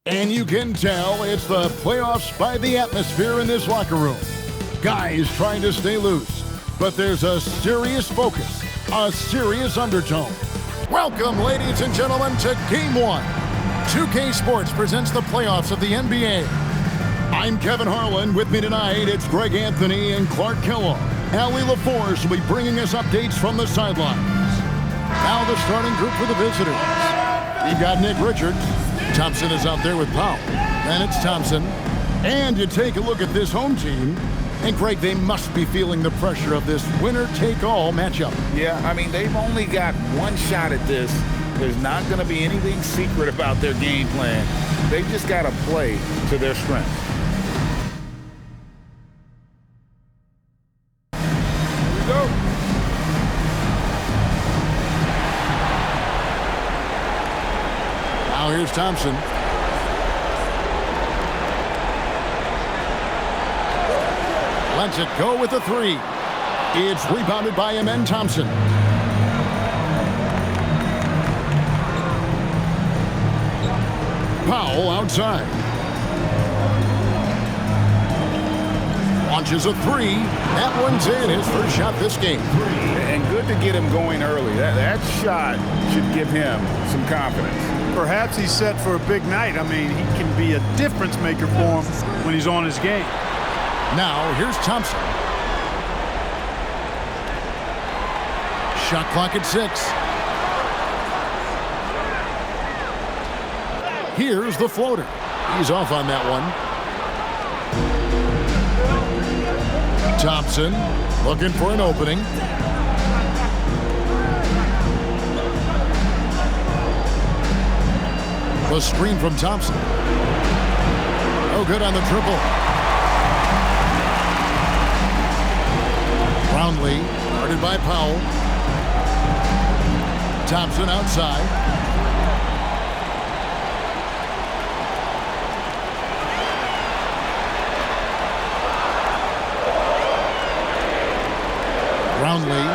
And you can tell it's the playoffs by the atmosphere in this locker room. Guys trying to stay loose, but there's a serious focus, a serious undertone. Welcome, ladies and gentlemen, to Game 1. 2K Sports presents the playoffs of the NBA. I'm Kevin Harlan. With me tonight, it's Greg Anthony and Clark Kellogg. Allie LaForce will be bringing us updates from the sidelines. Now the starting group for the visitors. You've got Nick Richards. Thompson is out there with Powell. Then it's Thompson. And you take a look at this home team, and Greg, they must be feeling the pressure of this winner-take-all matchup. Yeah, I mean, they've only got one shot at this. There's not going to be anything secret about their game plan. They've just got to play to their strengths. Here we go. Now here's Thompson. Lets it go with the three. It's rebounded by Amen Thompson. Powell outside. Launches a three. That one's in, his first shot this game. And good to get him going early. That shot should give him some confidence. Perhaps he's set for a big night. I mean, he can be a difference maker for him when he's on his game. Now, here's Thompson. Shot clock at 6. Here's the floater. He's off on that one. Thompson looking for an opening. The screen from Thompson. No good on the triple. Brownlee, guarded by Powell. Thompson outside. Brownlee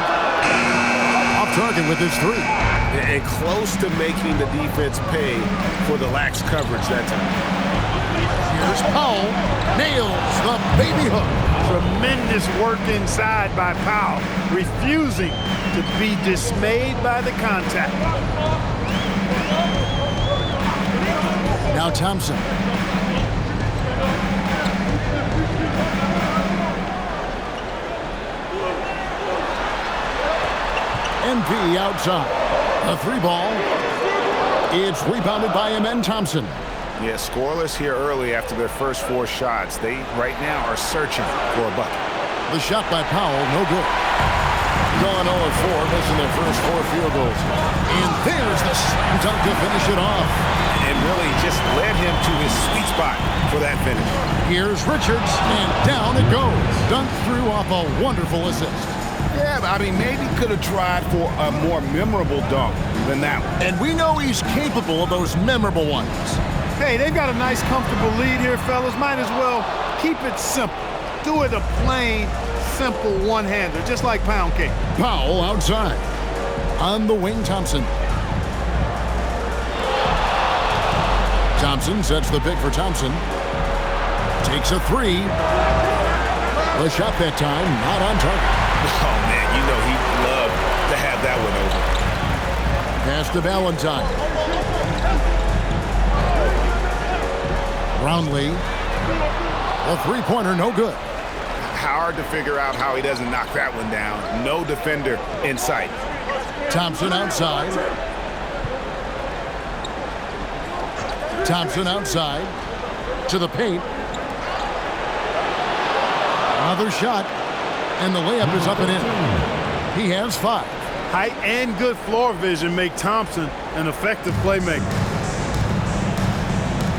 off target with his three. And close to making the defense pay for the lax coverage that time. Here's Powell. Nails the baby hook. Tremendous work inside by Powell, refusing to be dismayed by the contact. Now Thompson. MP outside. A three ball. It's rebounded by Amen Thompson. Yeah, scoreless here early after their first 4 shots. They, right now, are searching for a bucket. The shot by Powell, no good. Going 0-4, missing their first 4 field goals. And there's the slam dunk to finish it off. And really just led him to his sweet spot for that finish. Here's Richards, and down it goes. Dunked through off a wonderful assist. Yeah, but I mean, maybe could have tried for a more memorable dunk than that one. And we know he's capable of those memorable ones. Hey, they've got a nice, comfortable lead here, fellas. Might as well keep it simple. Do it a plain, simple one-hander, just like pound cake. Powell outside. On the wing, Thompson. Thompson sets the pick for Thompson. Takes a three. The shot that time, not on target. Oh, man, you know he'd love to have that one over. Pass to Valentine. Brownlee. A three-pointer, no good. Hard to figure out how he doesn't knock that one down. No defender in sight. Thompson outside. Thompson outside. To the paint. Another shot. And the layup is up and in. He has 5. Height and good floor vision make Thompson an effective playmaker.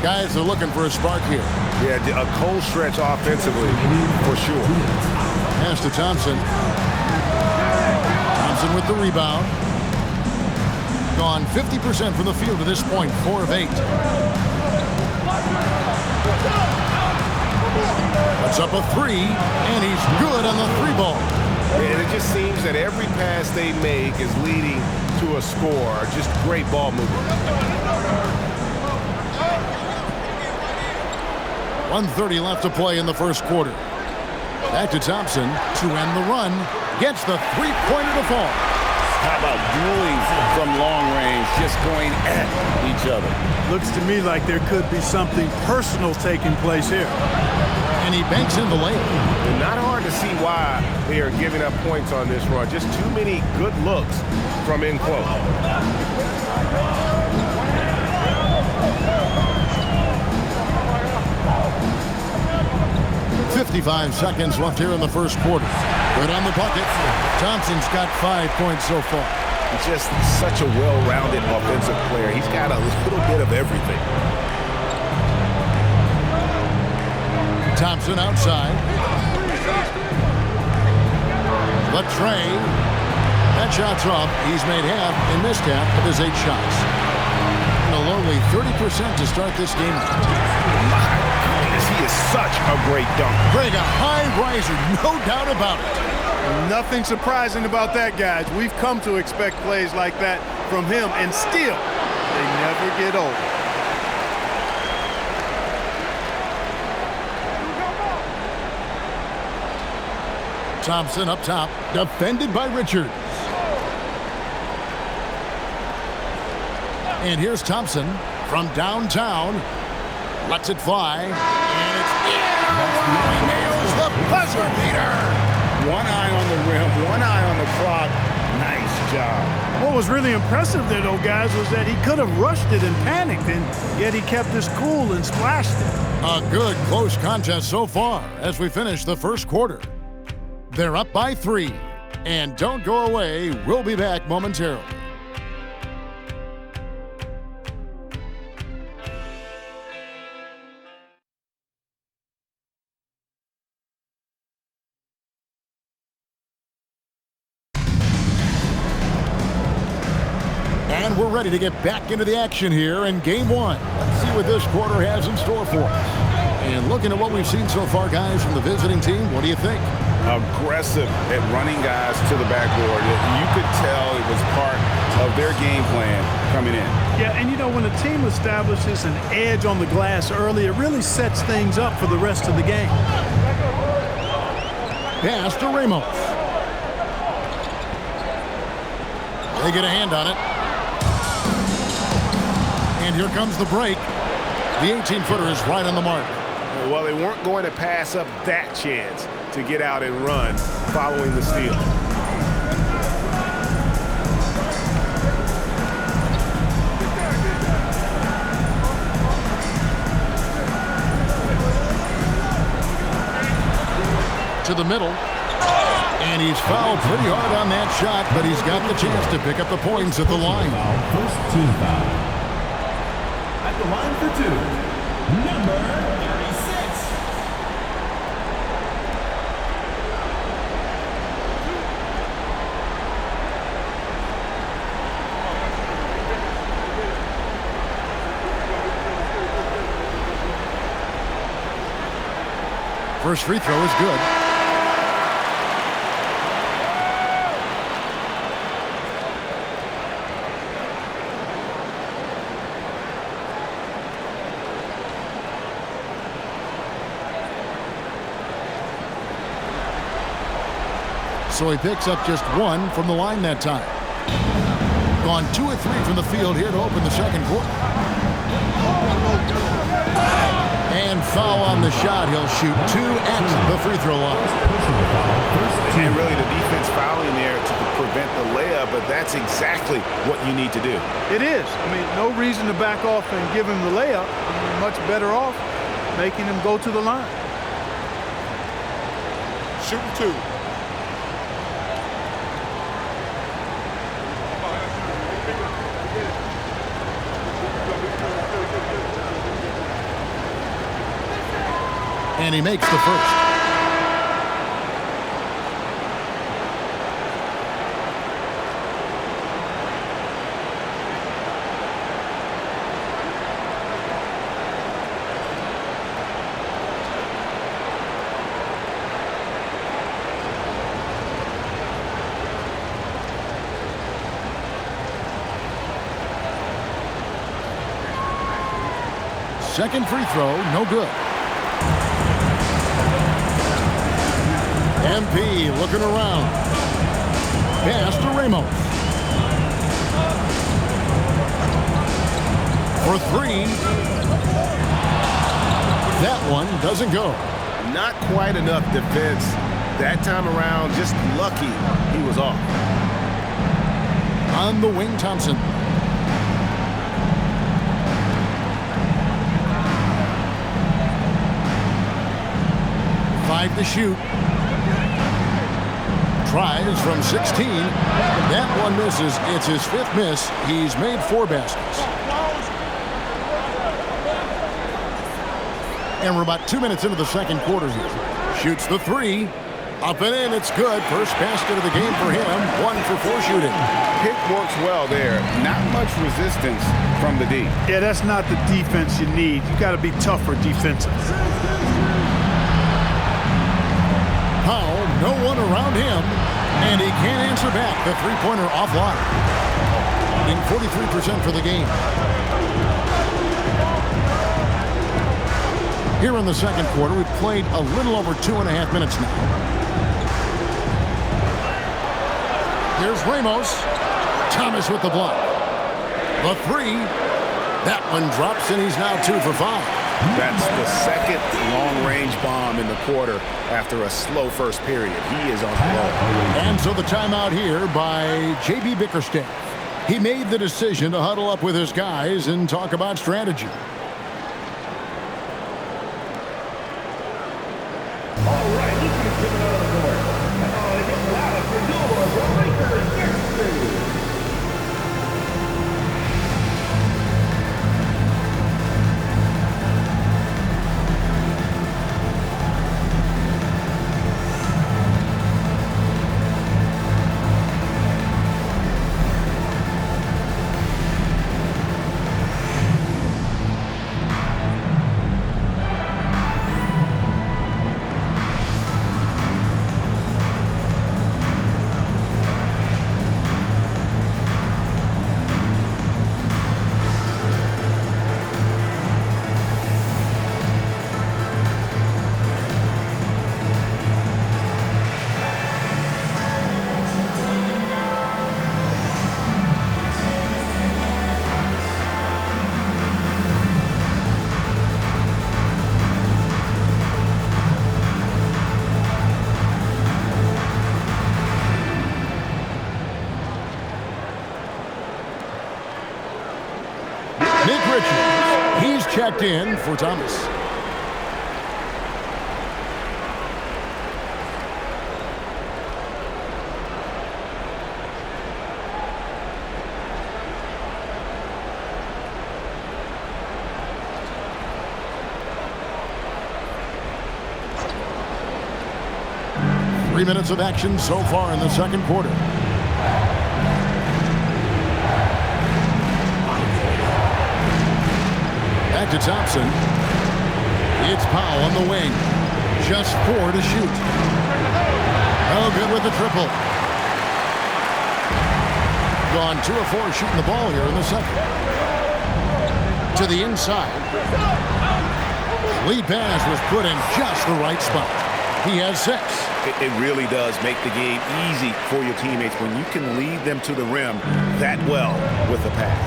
Guys are looking for a spark here. Yeah, a cold stretch offensively, for sure. Pass to Thompson. Thompson with the rebound. Gone 50% from the field to this point, 4 of 8. Puts up a three, and he's good on the 3-ball. And it just seems that every pass they make is leading to a score. Just great ball movement. 1:30 left to play in the first quarter. Back to Thompson to end the run. Gets the three-pointer to fall. How about dueling from long range, just going at each other? Looks to me like there could be something personal taking place here. And he banks in the layup. Not hard to see why they are giving up points on this run. Just too many good looks from in close. 55 seconds left here in the first quarter. Good on the bucket. Thompson's got 5 points so far. He's just such a well-rounded offensive player. He's got a little bit of everything. Thompson outside. Latrey. That shot's up. He's made half and missed half of his 8 shots. And a lonely 30% to start this game out. My goodness, he is such a great dunker. Greg, a high riser, no doubt about it. Nothing surprising about that, guys. We've come to expect plays like that from him, and still, they never get old. Thompson up top, defended by Richards. And here's Thompson from downtown. Lets it fly. And it's in. He nails the buzzer beater. One eye on the rim, one eye on the clock. Nice job. What was really impressive there, though, guys, was that he could have rushed it and panicked, and yet he kept his cool and splashed it. A good close contest so far as we finish the first quarter. They're up by 3. And don't go away. We'll be back momentarily. And we're ready to get back into the action here in Game 1. Let's see what this quarter has in store for us. And looking at what we've seen so far, guys, from the visiting team, what do you think? Aggressive at running guys to the backboard. You could tell it was part of their game plan coming in. Yeah, and you know, when a team establishes an edge on the glass early, it really sets things up for the rest of the game. Pass to Ramos. They get a hand on it. And here comes the break. The 18-footer is right on the mark. Well, they weren't going to pass up that chance to get out and run following the steal. To the middle. And he's fouled pretty hard on that shot, but he's got the chance to pick up the points at the line. First team foul. At the line for 2, number 36. First free throw is good. So he picks up just 1 from the line that time. Gone 2 of 3 from the field here to open the second quarter. And foul on the shot. He'll shoot 2 at the free throw line. And really the defense fouling there to prevent the layup, but that's exactly what you need to do. It is. I mean, no reason to back off and give him the layup. You're much better off making him go to the line. Shooting 2. And he makes the first. Second free throw, no good. MP looking around. Pass to Ramos. For three. That one doesn't go. Not quite enough defense that time around. Just lucky he was off. On the wing, Thompson. Five to shoot. Tries from 16. That one misses. It's his fifth miss. He's made 4 baskets. And we're about 2 minutes into the second quarter here. Shoots the three. Up and in. It's good. First basket of the game for him. 1 for 4 shooting. Pick works well there. Not much resistance from the D. Yeah, that's not the defense you need. You got to be tougher defensive. Powell, no one around him, and he can't answer back. The three-pointer offline. In 43% for the game. Here in the second quarter, we've played a little over 2.5 minutes now. Here's Ramos. Thomas with the block. The three. That one drops, and he's now 2 for 5. That's the second long-range bomb in the quarter after a slow first period. He is on the roll. And so the timeout here by J.B. Bickerstaff. He made the decision to huddle up with his guys and talk about strategy. All right, you can give it on the board. It gets louder for your Jamaica Game Schedules. Checked in for Thomas. Three minutes of action so far in the second quarter. Back to Thompson. It's Powell on the wing. Just 4 to shoot. Oh, good with the triple. Gone 2 of 4 shooting the ball here in the second. To the inside. Lead pass was put in just the right spot. He has 6. It really does make the game easy for your teammates when you can lead them to the rim that well with the pass.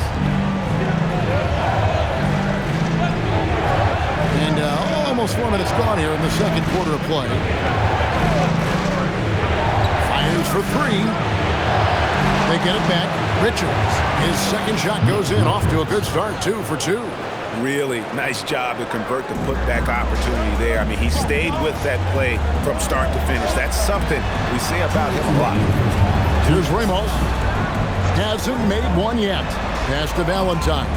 And almost 4 minutes gone here in the second quarter of play. Fires for 3. They get it back. Richards. His second shot goes in. Off to a good start. 2 for 2. Really nice job to convert the putback opportunity there. I mean, he stayed with that play from start to finish. That's something we say about him a lot. Here's Ramos. Hasn't made one yet. Pass to Valentine.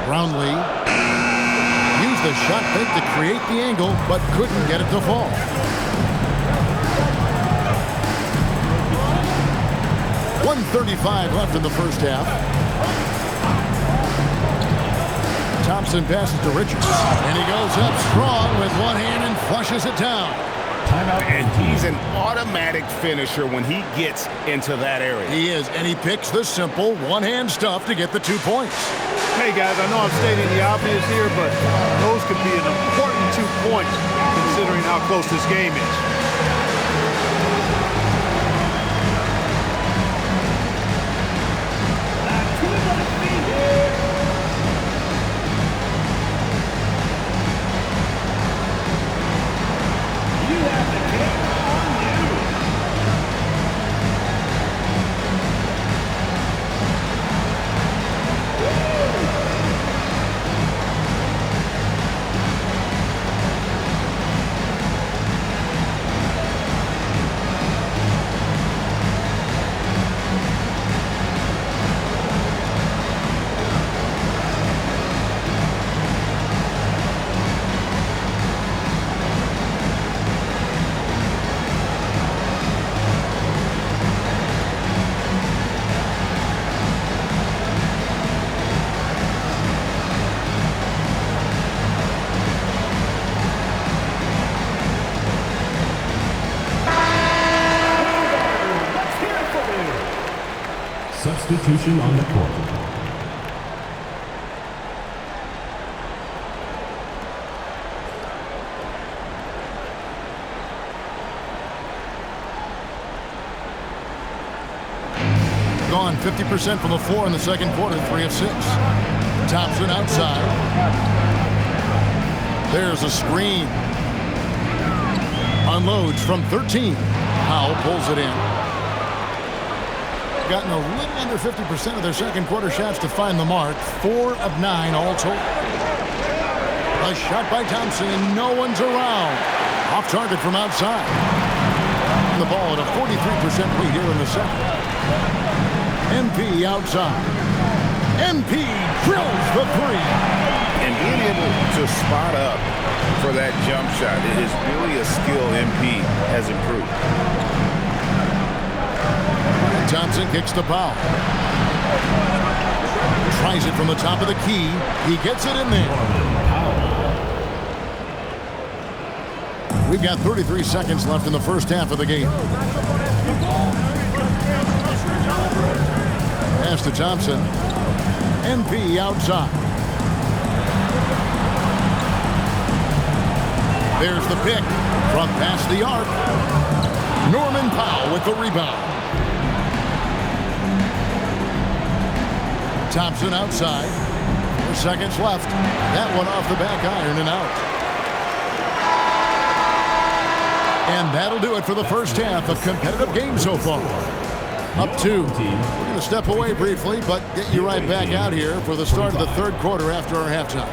Brownlee used the shot fake to create the angle, but couldn't get it to fall. .135 left in the first half. Thompson passes to Richards, and he goes up strong with one hand and flushes it down. And he's an automatic finisher when he gets into that area. He is, and he picks the simple one-hand stuff to get the 2 points. Hey, guys, I know I'm stating the obvious here, but those could be an important 2 points considering how close this game is. Substitution on the court. Gone 50% from the floor in the second quarter, 3 of 6. Thompson outside. There's a screen. Unloads from 13. Powell pulls it in. Gotten a little under 50% of their second quarter shots to find the mark. 4 of 9 all total. A shot by Thompson, and no one's around. Off target from outside. The ball at a 43% lead here in the second. MP outside. MP drills the 3. And being able to spot up for that jump shot, it is really a skill MP has improved. Thompson kicks the foul. Tries it from the top of the key. He gets it in there. We've got 33 seconds left in the first half of the game. Pass to Thompson. MP outside. There's the pick from past the arc. Norman Powell with the rebound. Thompson outside. 4 seconds left. That one off the back iron and out. And that'll do it for the first half. A competitive game so far. Up 2. We're going to step away briefly, but get you right back out here for the start of the third quarter after our halftime.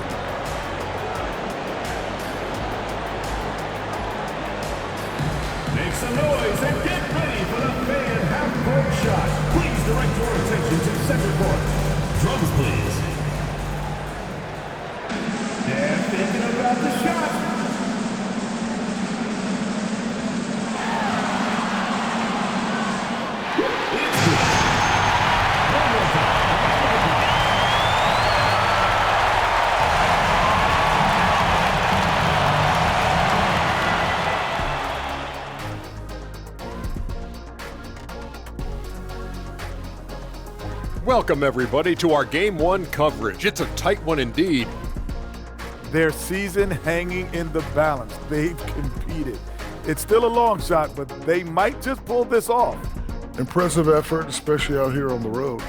Make some noise and get ready for the fan half-court shot. Please direct your attention to center court. Drums, please. They're thinking about the shot. It's good. One more time. Welcome, everybody, to our Game 1 coverage. It's a tight one indeed. Their season hanging in the balance. They've competed. It's still a long shot, but they might just pull this off. Impressive effort, especially out here on the road.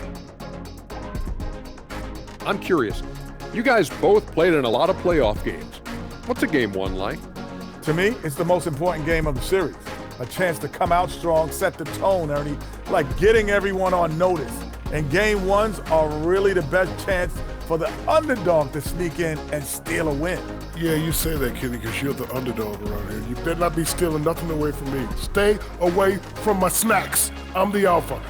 I'm curious. You guys both played in a lot of playoff games. What's a Game 1 like? To me, it's the most important game of the series. A chance to come out strong, set the tone, Ernie, like getting everyone on notice. And Game 1s are really the best chance for the underdog to sneak in and steal a win. Yeah, you say that, Kenny, because you're the underdog around here. You better not be stealing nothing away from me. Stay away from my snacks. I'm the alpha.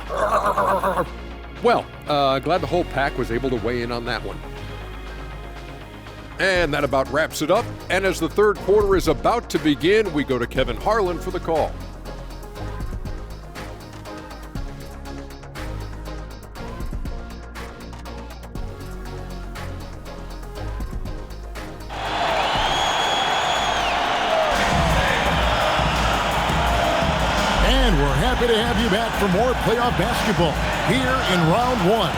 Well, glad the whole pack was able to weigh in on that one. And that about wraps it up. And as the third quarter is about to begin, we go to Kevin Harlan for the call. And we're happy to have you back for more playoff basketball here in round one.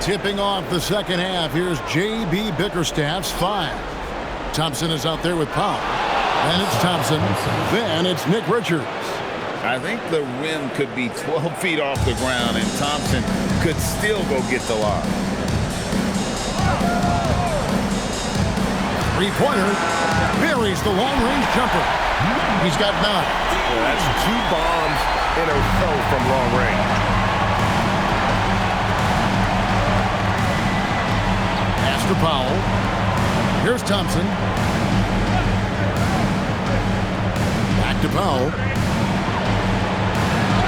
Tipping off the second half, here's J.B. Bickerstaff's 5. Thompson is out there with Powell. Then it's Thompson. Then it's Nick Richards. I think the rim could be 12 feet off the ground, and Thompson could still go get the lob. Three-pointer. Buries the long-range jumper. He's got 9. Well, that's 2 bombs in a row from long range. To Powell. Here's Thompson. Back to Powell.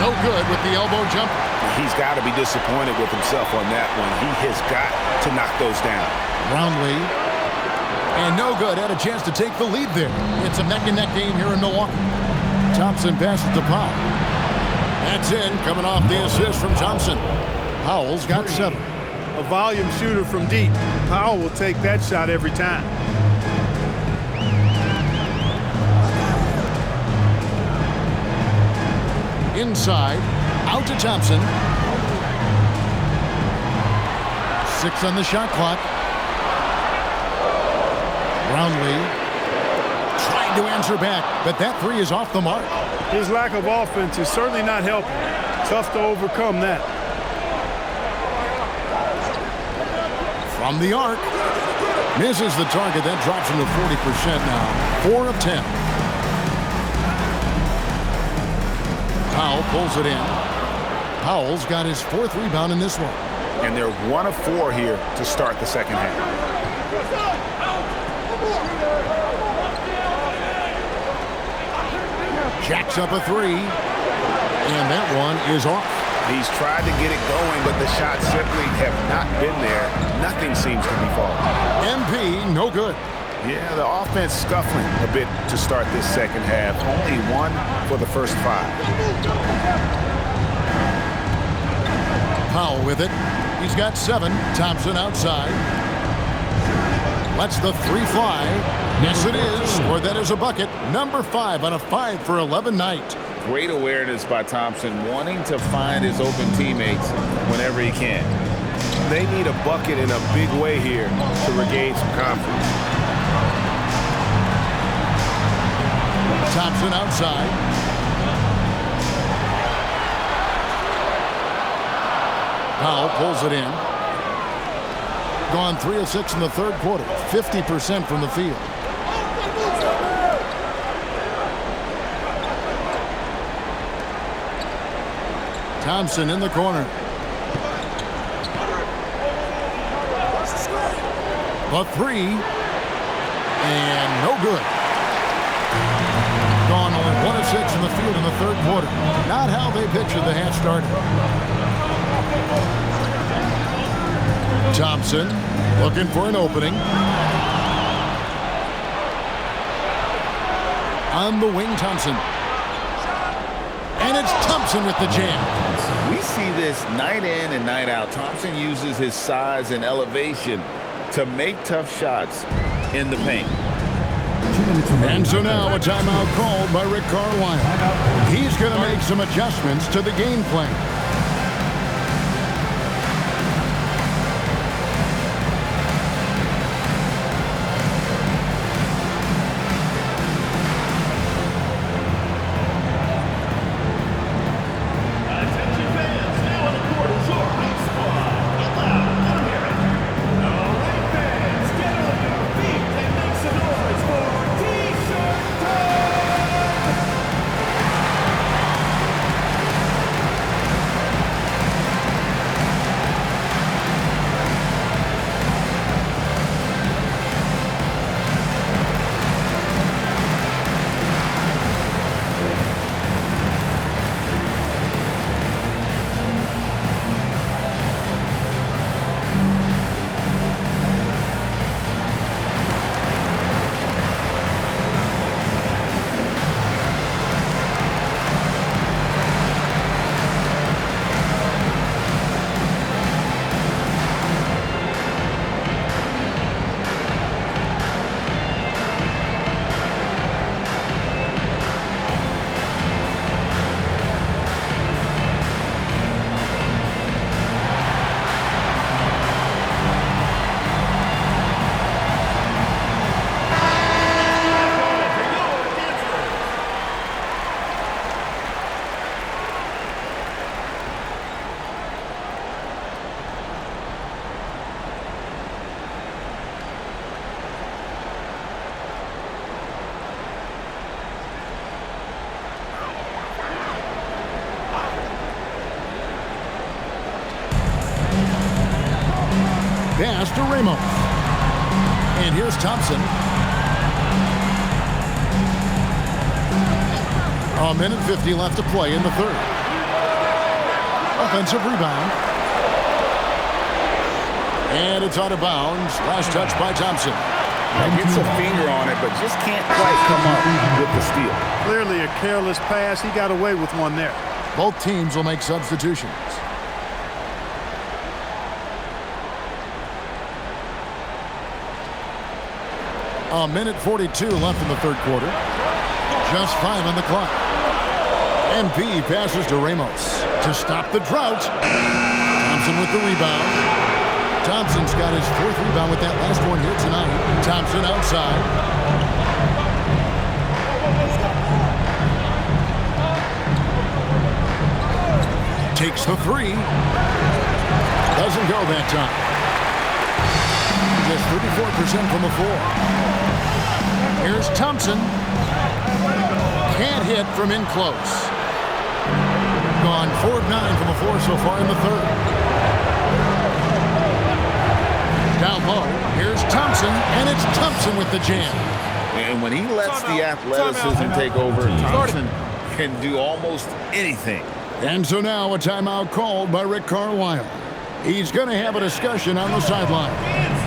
No good with the elbow jumper. He's got to be disappointed with himself on that one. He has got to knock those down. Roundly. And no good. Had a chance to take the lead there. It's a neck-and-neck game here in Milwaukee. Thompson passes to Powell. That's in. Coming off the assist from Thompson. Powell's got 7. A volume shooter from deep. Powell will take that shot every time. Inside, out to Thompson. 6 on the shot clock. Roundly tried to answer back, but that 3 is off the mark. His lack of offense is certainly not helping. Tough to overcome that. From the arc. Misses the target. That drops him to 40% now. 4 of 10. Powell pulls it in. Powell's got his 4th rebound in this one. And they're 1 of 4 here to start the second half. Jacks up a 3. And that one is off. He's tried to get it going, but the shots simply have not been there. Nothing seems to be falling. MP, no good. Yeah, the offense scuffling a bit to start this second half. Only 1 for the first 5. Powell with it. He's got 7. Thompson outside. Lets the 3 fly. Yes, it is. Or that is a bucket. Number 5 on a 5 for 11 night. Great awareness by Thompson, wanting to find his open teammates whenever he can. They need a bucket in a big way here to regain some confidence. Thompson outside. Powell pulls it in. Gone 3 of 6 in the third quarter. 50% from the field. Thompson in the corner. A 3. And no good. Gone only 1 of 6 in the field in the third quarter. Not how they pictured the half started. Thompson looking for an opening. On the wing, Thompson. And it's Thompson with the jam. We see this night in and night out. Thompson uses his size and elevation to make tough shots in the paint. And so now a timeout called by Rick Carlisle. He's going to make some adjustments to the game plan. Ramos. And here's Thompson. A minute 50 left to play in the third. Offensive rebound. And it's out of bounds. Last touch by Thompson. Gets a finger on it, but just can't quite come up with the steal. Clearly a careless pass. He got away with one there. Both teams will make substitutions. A minute 42 left in the third quarter. Just 5 on the clock. MP passes to Ramos to stop the drought. Thompson with the rebound. Thompson's got his 4th rebound with that last one here tonight. Thompson outside. Takes the 3. Doesn't go that time. Just 34% from the floor. Here's Thompson. Can't hit from in close. Gone 4 of 9 from the floor so far in the third. Down low, here's Thompson, and it's Thompson with the jam. And when he lets the athleticism take over, Thompson can do almost anything. And so now a timeout called by Rick Carlisle. He's going to have a discussion on the sideline.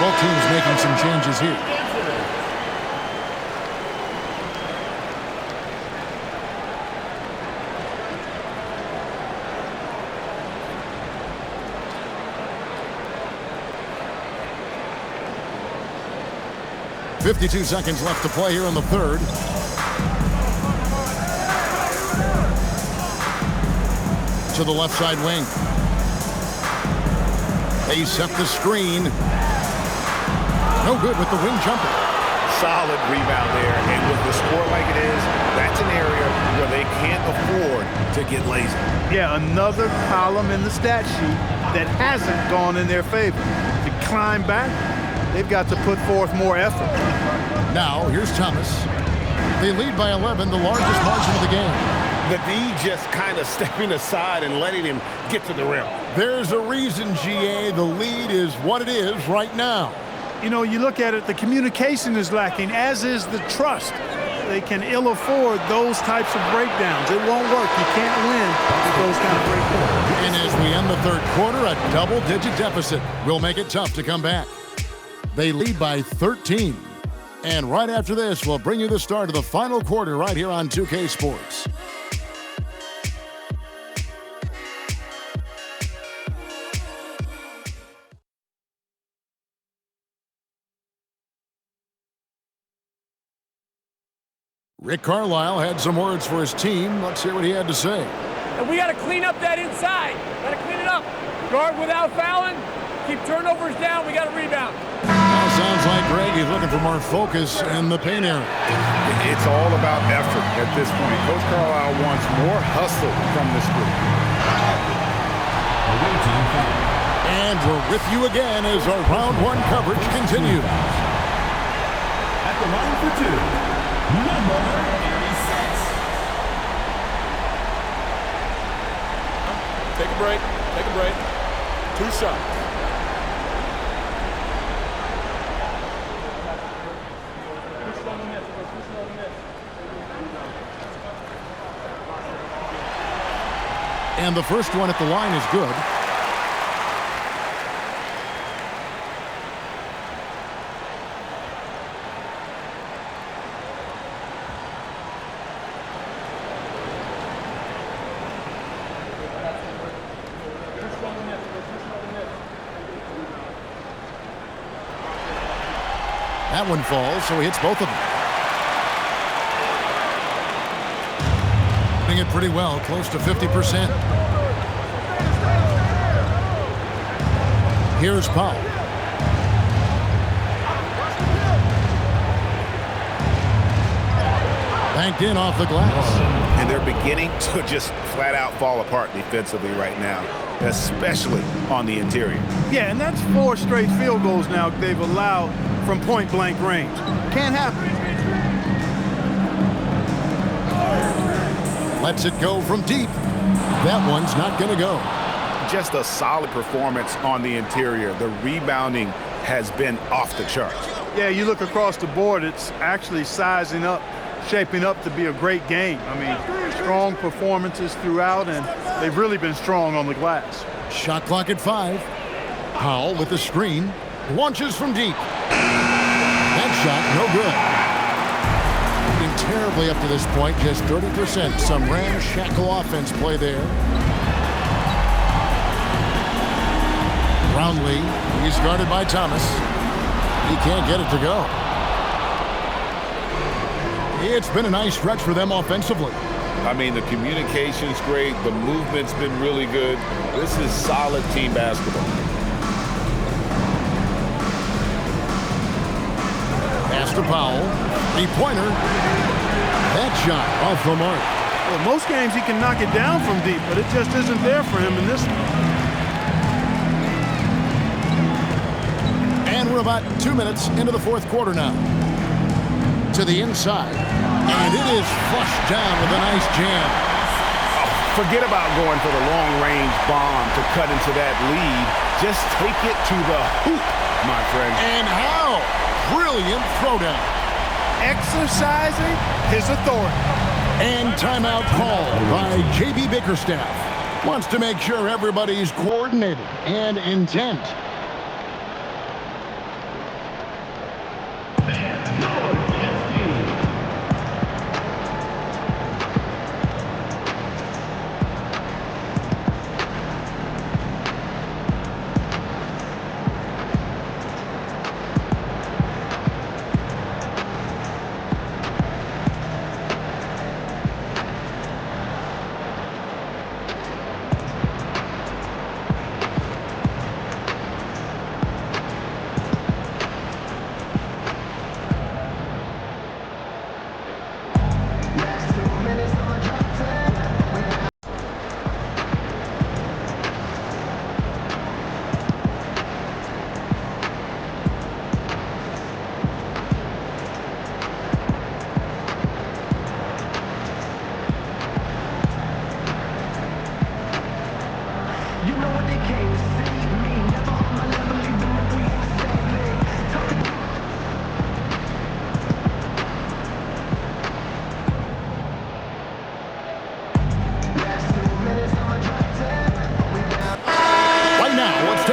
Both teams making some changes here. .52 seconds left to play here in the third. To the left side wing. They set the screen. No good with the wing jumper. Solid rebound there. And with the score like it is, that's an area where they can't afford to get lazy. Yeah, another column in the stat sheet that hasn't gone in their favor. To climb back, they've got to put forth more effort. Now, here's Thomas. They lead by 11, the largest margin of the game. The D just kind of stepping aside and letting him get to the rim. There's a reason, GA, the lead is what it is right now. You know, you look at it, the communication is lacking, as is the trust. They can ill afford those types of breakdowns. It won't work. You can't win with those kind of breakdowns. And as we end the third quarter, a double-digit deficit will make it tough to come back. They lead by 13. And right after this, we'll bring you the start of the final quarter right here on 2K Sports. Rick Carlisle had some words for his team. Let's hear what he had to say. And we got to clean up that inside. Got to clean it up. Guard without fouling. Keep turnovers down. We got to rebound. Now sounds like Greg is looking for more focus in the paint area. It's all about effort at this point. Coach Carlisle wants more hustle from this group. And we're with you again as our round one coverage continues. At the line for two, number 86. Take a break. Take a break. 2 shots. And the first one at the line is good. That one falls, so he hits both of them. Doing it pretty well, close to 50%. Here's Powell. Banked in off the glass. And they're beginning to just flat out fall apart defensively right now, especially on the interior. Yeah, and that's 4 straight field goals now they've allowed from point-blank range. Can't happen. Lets it go from deep. That one's not going to go. Just a solid performance on the interior. The rebounding has been off the charts. Yeah, you look across the board, it's actually sizing up, shaping up to be a great game. I mean, strong performances throughout, and they've really been strong on the glass. Shot clock at 5. Powell with the screen. Launches from deep. That shot, no good. Been terribly up to this point, just 30%. Some ramshackle offense play there. Brownlee, he's guarded by Thomas. He can't get it to go. It's been a nice stretch for them offensively. I mean, the communication's great. The movement's been really good. This is solid team basketball. Pass to Powell. 3-pointer. That shot off the mark. Well, most games he can knock it down from deep, but it just isn't there for him in this one. And we're about 2 minutes into the fourth quarter now. To the inside. And it is flushed down with a nice jam. Forget about going for the long-range bomb to cut into that lead. Just take it to the hoop, my friend. And how? Brilliant throwdown. Exercising his authority. And timeout called by J.B. Bickerstaff. Wants to make sure everybody's coordinated and intent.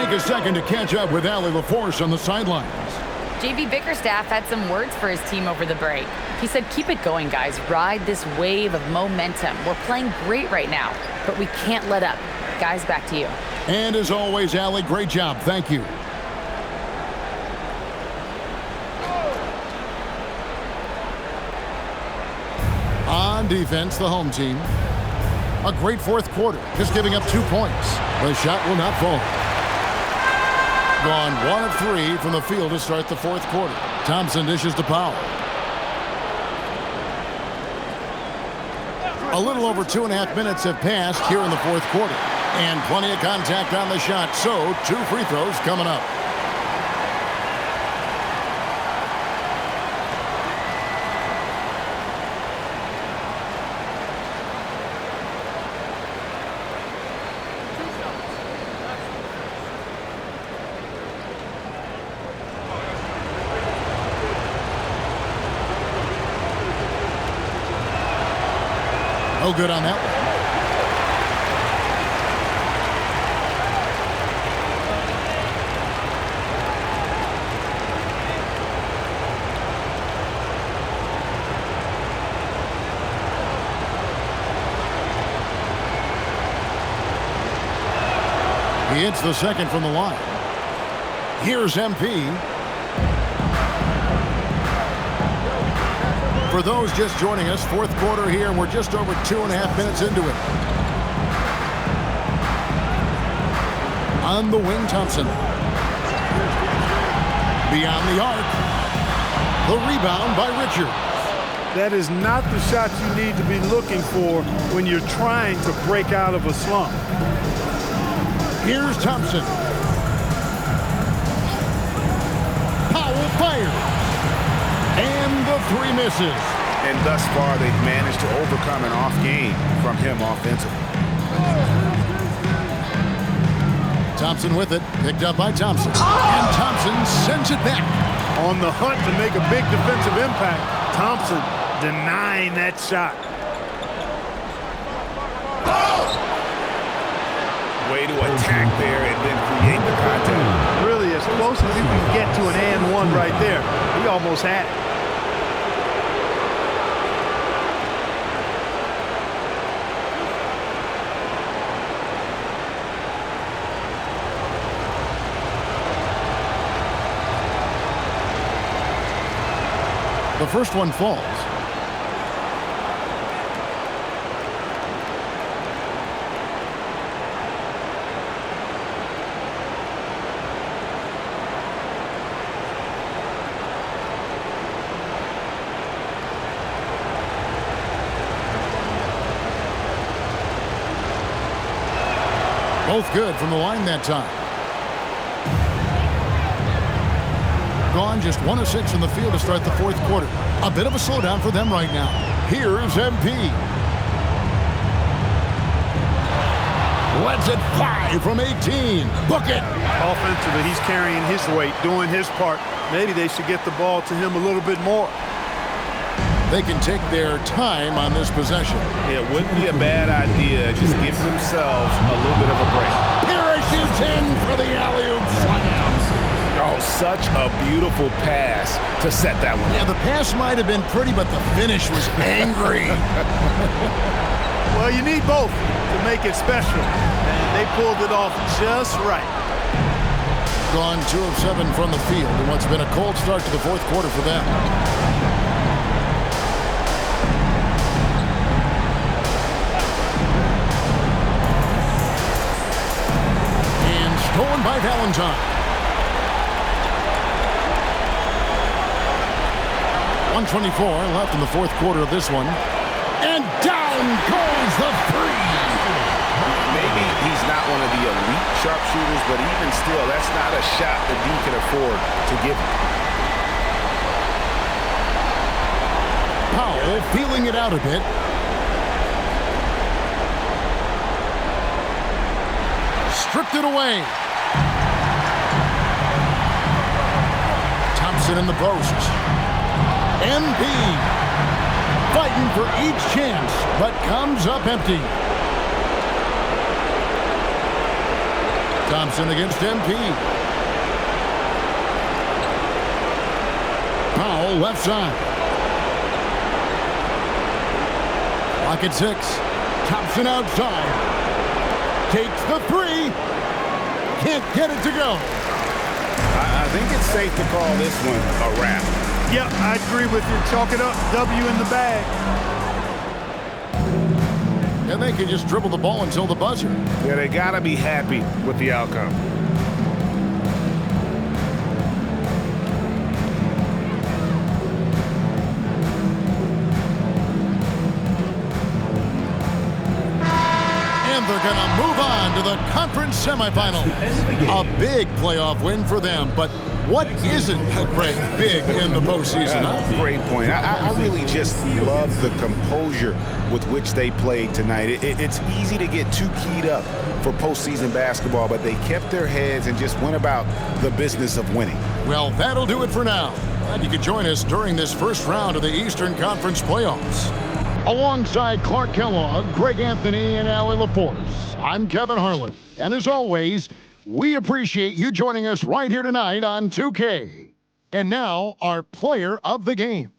A second to catch up with Allie LaForce on the sidelines. JB Bickerstaff had some words for his team over the break. He said, keep it going, guys. Ride this wave of momentum. We're playing great right now, but we can't let up. Guys, back to you. And as always, Allie, great job. Thank you. On defense, the home team. A great fourth quarter, just giving up 2 points. The shot will not fall. Gone 1 of 3 from the field to start the fourth quarter. Thompson dishes to Powell. A little over 2.5 minutes have passed here in the fourth quarter. And plenty of contact on the shot, so 2 free throws coming up. No good on that one. He hits the second from the line. Here's MP. For those just joining us, fourth quarter here. We're just over 2.5 minutes into it. On the wing, Thompson. Beyond the arc. The rebound by Richards. That is not the shot you need to be looking for when you're trying to break out of a slump. Here's Thompson. Powell fires. And the three misses. And thus far, they've managed to overcome an off game from him offensively. Thompson with it. Picked up by Thompson. And Thompson sends it back. On the hunt to make a big defensive impact, Thompson denying that shot. Way to attack there and then create the contact. Really, as close as you can get to an and one right there. He almost had it. The first one falls. Both good from the line that time. Gone just 1 of 6 in the field to start the fourth quarter. A bit of a slowdown for them right now. Here's MP. Lets it fly from 18. Book it. Offensively, he's carrying his weight, doing his part. Maybe they should get the ball to him a little bit more. They can take their time on this possession. It wouldn't be a bad idea. Just give themselves a little bit of a break. Parachutes in for the alley-oop slam. Oh, such a beautiful pass to set that one. Yeah, the pass might have been pretty, but the finish was angry. Well, you need both to make it special. And they pulled it off just right. Gone 2 of 7 from the field in what's been a cold start to the fourth quarter for them. And stolen by Valentine. 1:24 left in the fourth quarter of this one. And down goes the three. Maybe he's not one of the elite sharpshooters, but even still, that's not a shot that D can afford to give him. Powell feeling it out a bit. Stripped it away. Thompson in the post. MP fighting for each chance, but comes up empty. Thompson against MP. Powell left side. Clock at 6. Thompson outside. Takes the three. Can't get it to go. I think it's safe to call this one a wrap. Yep, I agree with you. Chalk it up. W in the bag. And they can just dribble the ball until the buzzer. Yeah, they got to be happy with the outcome. And they're going to move on to the conference semifinals. A big playoff win for them, but what isn't, Greg, big in the postseason? Huh? Great point. I really just love the composure with which they played tonight. It's easy to get too keyed up for postseason basketball, but they kept their heads and just went about the business of winning. Well, that'll do it for now. Glad you could join us during this first round of the Eastern Conference playoffs. Alongside Clark Kellogg, Greg Anthony, and Allie Laporte, I'm Kevin Harlan. And as always, we appreciate you joining us right here tonight on 2K. And now, our player of the game.